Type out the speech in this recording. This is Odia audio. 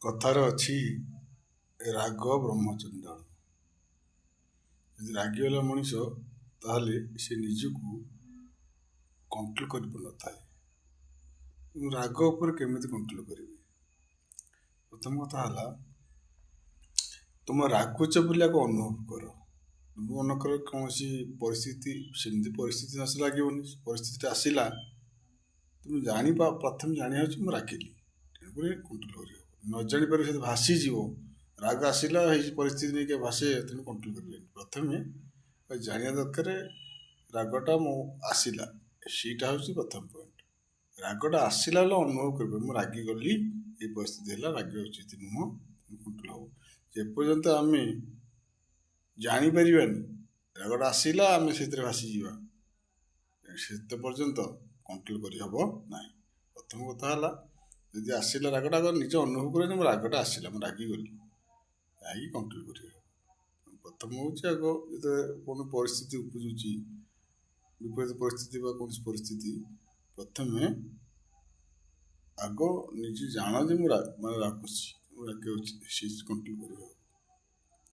କଥାରେ ଅଛି ରାଗ ବ୍ରହ୍ମଚଣ୍ଡାଳ। ଯଦି ରାଗିଗଲା ମଣିଷ ତାହେଲେ ସେ ନିଜକୁ କଣ୍ଟ୍ରୋଲ କରିପାରୁନଥାଏ। କିନ୍ତୁ ରାଗ ଉପରେ କେମିତି କଣ୍ଟ୍ରୋଲ କରିବେ? ପ୍ରଥମ କଥା ହେଲା, ତୁମ ରାଗୁଛ ବୋଲି ଆଗ ଅନୁଭବ କର। ମନେକର କୌଣସି ପରିସ୍ଥିତି, ସେମିତି ପରିସ୍ଥିତି ଆସି ଲାଗିବନି, ପରିସ୍ଥିତିଟା ଆସିଲା, ତୁମେ ପ୍ରଥମେ ଜାଣିବା ହେଉଛି ମୁଁ ରାଗିଲି, ତେଣୁକରି କଣ୍ଟ୍ରୋଲ କରିବ। ନ ଜାଣିପାରି ଯଦି ଭାସିଯିବ, ରାଗ ଆସିଲା ଏଇ ପରିସ୍ଥିତି ନେଇକି ଭାସେ, ତେଣୁ କଣ୍ଟ୍ରୋଲ କରିବେନି। ପ୍ରଥମେ ଜାଣିବା ଦରକାର ରାଗଟା ମୁଁ ଆସିଲା, ସେଇଟା ହେଉଛି ପ୍ରଥମ ପଏଣ୍ଟ। ରାଗଟା ଆସିଲା ହେଲେ ଅନୁଭବ କରିବେ ମୁଁ ରାଗିଗଲି, ଏଇ ପରିସ୍ଥିତି ହେଲା, ରାଗିବା ଉଚିତ ନୁହଁ, କଣ୍ଟ୍ରୋଲ ହବ। ଯେପର୍ଯ୍ୟନ୍ତ ଆମେ ଜାଣିପାରିବାନି ରାଗଟା ଆସିଲା ଆମେ ସେଥିରେ ଭାସିଯିବା, ସେତେ ପର୍ଯ୍ୟନ୍ତ କଣ୍ଟ୍ରୋଲ କରିହେବ ନାହିଁ। ପ୍ରଥମ କଥା ହେଲା, ଯଦି ଆସିଲା ରାଗଟା ନିଜେ ଅନୁଭବ କରିବା ମୋ ରାଗଟା ଆସିଲା, ମୁଁ ରାଗିଗଲି, ଯାଇକି କଣ୍ଟ୍ରୋଲ କରିବା। ପ୍ରଥମ ହେଉଛି ଆଗ ଯେତେବେଳେ କୌଣସି ପରିସ୍ଥିତି ଉପୁଜୁଛି, ବିପରୀତ ପରିସ୍ଥିତି ବା କୌଣସି ପରିସ୍ଥିତି, ପ୍ରଥମେ ଆଗ ନିଜେ ଜାଣ ଯେ ମୁଁ ରାଗୁଛି, ମୁଁ ରାଗିବା ଉଚିତ, ସେ କଣ୍ଟ୍ରୋଲ କରିବା।